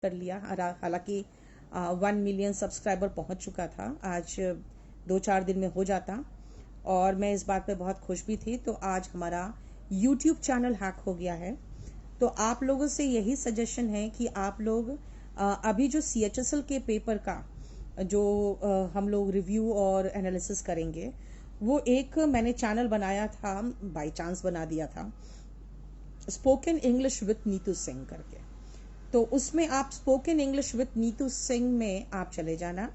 कर लिया। हालांकि 1 मिलियन सब्सक्राइबर पहुंच चुका था, आज 2-4 दिन में हो जाता और मैं इस बात पे बहुत खुश भी थी। तो आज हमारा यूट्यूब चैनल हैक हो गया है। तो आप लोगों से यही सजेशन है कि आप लोग अभी जो CHSL के पेपर का जो हम लोग रिव्यू और एनालिसिस करेंगे, वो एक मैंने चैनल बनाया था, बाय चांस बना दिया था, spoken English with Neetu Singh करके। तो उसमें आप spoken English with Neetu Singh में आप चले जाना।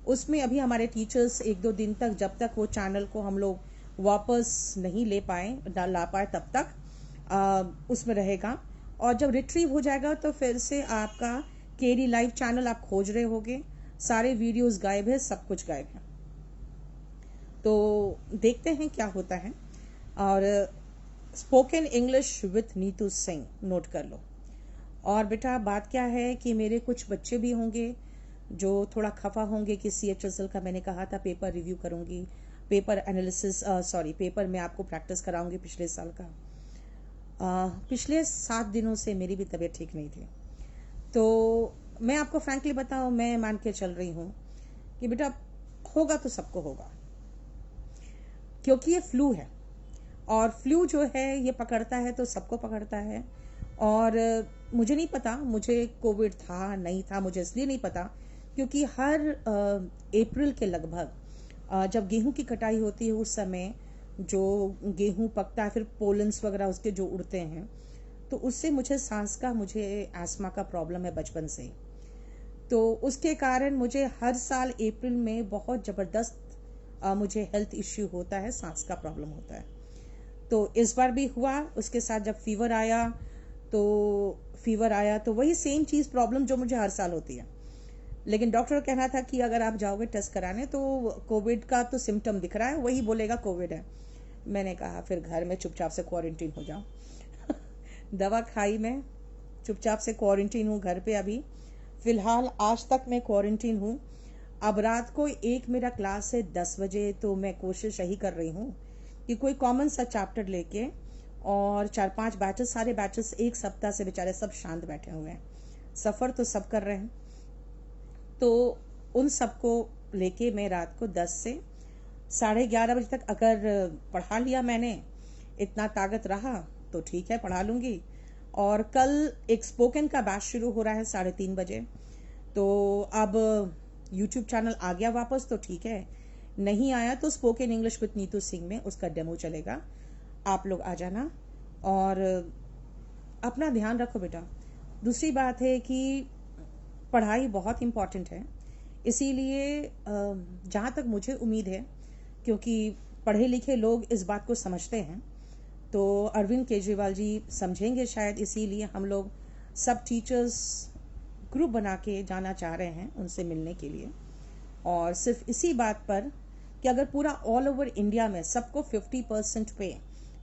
उसमें अभी हमारे टीचर्स 1-2 दिन तक, जब तक वो चैनल को हम लोग वापस नहीं ला पाए तब तक उसमें रहेगा। और जब रिट्रीव हो जाएगा तो फिर से आपका केडी लाइव चैनल आप खोज रहे होगे, सारे वीडियोस गायब है, सब कुछ गायब है। तो देखते हैं क्या होता है। और spoken English with Neetu Singh note कर लो। और बेटा बात क्या है कि मेरे कुछ बच्चे भी होंगे जो थोड़ा खफा होंगे कि CHSL का मैंने कहा था पेपर रिव्यू करूंगी, पेपर एनालिसिस, पेपर में आपको प्रैक्टिस कराऊंगी पिछले साल का। पिछले 7 दिनों से मेरी भी तबीयत ठीक नहीं थी। तो मैं आपको फ्रैंकली बताऊं, मैं मान के चल रही हूं कि बेटा होगा तो सबको होगा, क्योंकि ये फ्लू है। और फ्लू जो है ये पकड़ता है तो सबको पकड़ता है। और मुझे नहीं पता मुझे कोविड था नहीं था, मुझे इसलिए नहीं पता क्योंकि हर अप्रैल के लगभग जब गेहूं की कटाई होती है उस समय जो गेहूं पकता है, फिर पोलन्स वगैरह उसके जो उड़ते हैं, तो उससे मुझे एस्मा का प्रॉब्लम है बचपन से ही। तो उसके कारण मुझे हर साल अप्रैल में बहुत ज़बरदस्त मुझे हेल्थ इश्यू होता है, सांस का प्रॉब्लम होता है। तो इस बार भी हुआ। उसके साथ जब फीवर आया तो वही सेम चीज़ प्रॉब्लम जो मुझे हर साल होती है। लेकिन डॉक्टर का कहना था कि अगर आप जाओगे टेस्ट कराने तो कोविड का तो सिम्टम दिख रहा है, वही बोलेगा कोविड है। मैंने कहा फिर घर में चुपचाप से क्वारंटीन हो जाऊं। दवा खाई, मैं चुपचाप से क्वारंटीन हूँ घर पे अभी फिलहाल। आज तक मैं क्वारंटीन हूँ। अब रात को एक मेरा क्लास है 10 बजे, तो मैं कोशिश यही कर रही हूँ कि कोई कॉमन सा चैप्टर लेके, और 4-5 बैचेस, सारे बैचेस एक सप्ताह से बेचारे सब शांत बैठे हुए हैं, सफ़र तो सब कर रहे हैं। तो उन सबको लेके मैं रात को 10 से 11:30 बजे तक अगर पढ़ा लिया मैंने, इतना ताकत रहा तो ठीक है, पढ़ा लूँगी। और कल एक स्पोकन का बैच शुरू हो रहा है 3:30 बजे। तो अब यूट्यूब चैनल आ गया वापस तो ठीक है, नहीं आया तो spoken English with Neetu Singh में उसका डेमो चलेगा। आप लोग आ जाना और अपना ध्यान रखो बेटा। दूसरी बात है कि पढ़ाई बहुत इम्पॉर्टेंट है, इसीलिए जहाँ तक मुझे उम्मीद है, क्योंकि पढ़े लिखे लोग इस बात को समझते हैं, तो अरविंद केजरीवाल जी समझेंगे शायद, इसीलिए हम लोग सब टीचर्स ग्रुप बना के जाना चाह रहे हैं उनसे मिलने के लिए। और सिर्फ इसी बात पर कि अगर पूरा ऑल ओवर इंडिया में सबको 50% पे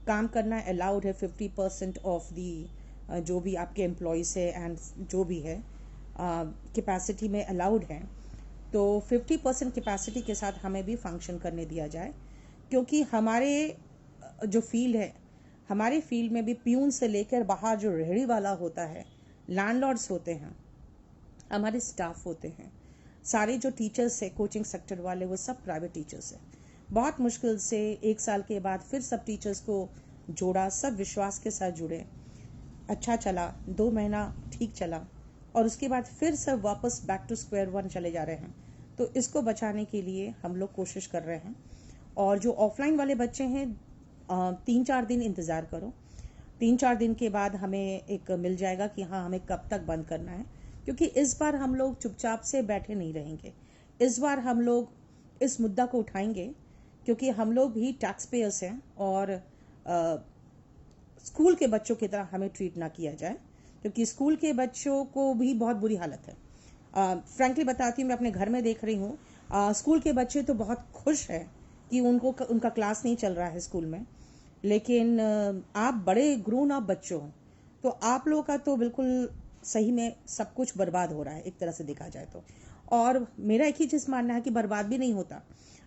काम करना अलाउड है, 50% ऑफ दी जो भी आपके एम्प्लॉयज़ है एंड जो भी है कैपेसिटी में अलाउड है, तो 50% कैपेसिटी के साथ हमें भी फंक्शन करने दिया जाए। क्योंकि हमारे जो फील्ड है, हमारे फील्ड में भी प्यून से लेकर बाहर जो रेहड़ी वाला होता है, लैंडलॉर्ड्स होते हैं, हमारे स्टाफ होते हैं, सारे जो टीचर्स है कोचिंग सेक्टर वाले, वो सब प्राइवेट टीचर्स हैं। बहुत मुश्किल से 1 साल के बाद फिर सब टीचर्स को जोड़ा, सब विश्वास के साथ जुड़े, अच्छा चला, 2 महीना ठीक चला, और उसके बाद फिर सब वापस बैक टू स्क्वायर वन चले जा रहे हैं। तो इसको बचाने के लिए हम लोग कोशिश कर रहे हैं। और जो ऑफलाइन वाले बच्चे हैं, 3-4 दिन इंतज़ार करो, 3-4 दिन के बाद हमें एक मिल जाएगा कि हाँ हमें कब तक बंद करना है। क्योंकि इस बार हम लोग चुपचाप से बैठे नहीं रहेंगे, इस बार हम लोग इस मुद्दा को उठाएंगे, क्योंकि हम लोग भी टैक्स पेयर्स हैं और स्कूल के बच्चों की तरह हमें ट्रीट ना किया जाए, क्योंकि स्कूल के बच्चों को भी बहुत बुरी हालत है। फ्रैंकली बताती हूँ, मैं अपने घर में देख रही हूँ, स्कूल के बच्चे तो बहुत खुश है कि उनका क्लास नहीं चल रहा है स्कूल में, लेकिन आप बड़े ग्रोन अप बच्चों हो, तो आप लोगों का तो बिल्कुल सही में सब कुछ बर्बाद हो रहा है एक तरह से देखा जाए तो। और मेरा एक ही चीज़ मानना है कि बर्बाद भी नहीं होता।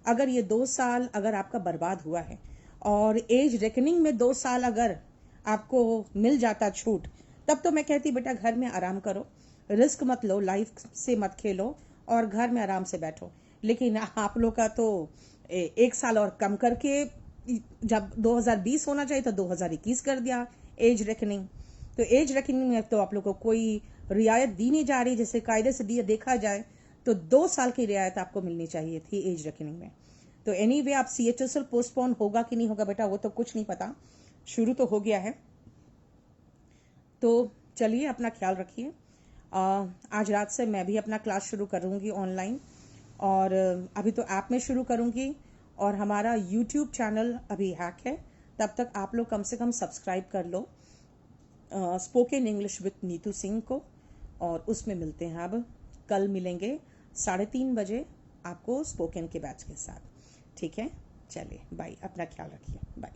अगर ये 2 साल अगर आपका बर्बाद हुआ है, और एज रेकनिंग में 2 साल अगर आपको मिल जाता छूट, तब तो मैं कहती बेटा घर में आराम करो, रिस्क मत लो, लाइफ से मत खेलो और घर में आराम से बैठो। लेकिन आप लोग का तो 1 साल और कम करके, जब 2020 होना चाहिए तो 2021 कर दिया एज रेकनिंग। तो एज रेकनिंग में तो आप लोग को कोई रियायत दी नहीं जा रही। जैसे कायदे से दिया देखा जाए तो 2 साल की रियायत आपको मिलनी चाहिए थी एज रेकनिंग में। तो एनीवे आप CHSL पोस्टपोन होगा कि नहीं होगा बेटा, वो तो कुछ नहीं पता, शुरू तो हो गया है। तो चलिए अपना ख्याल रखिए। आज रात से मैं भी अपना क्लास शुरू करूँगी ऑनलाइन, और अभी तो ऐप में शुरू करूँगी। और हमारा YouTube चैनल अभी हैक है, तब तक आप लोग कम से कम सब्सक्राइब कर लो spoken English with Neetu Singh को। और उसमें मिलते हैं, अब कल मिलेंगे 3:30 बजे आपको स्पोकन के बैच के साथ। ठीक है, चलिए बाय, अपना ख्याल रखिए, बाय।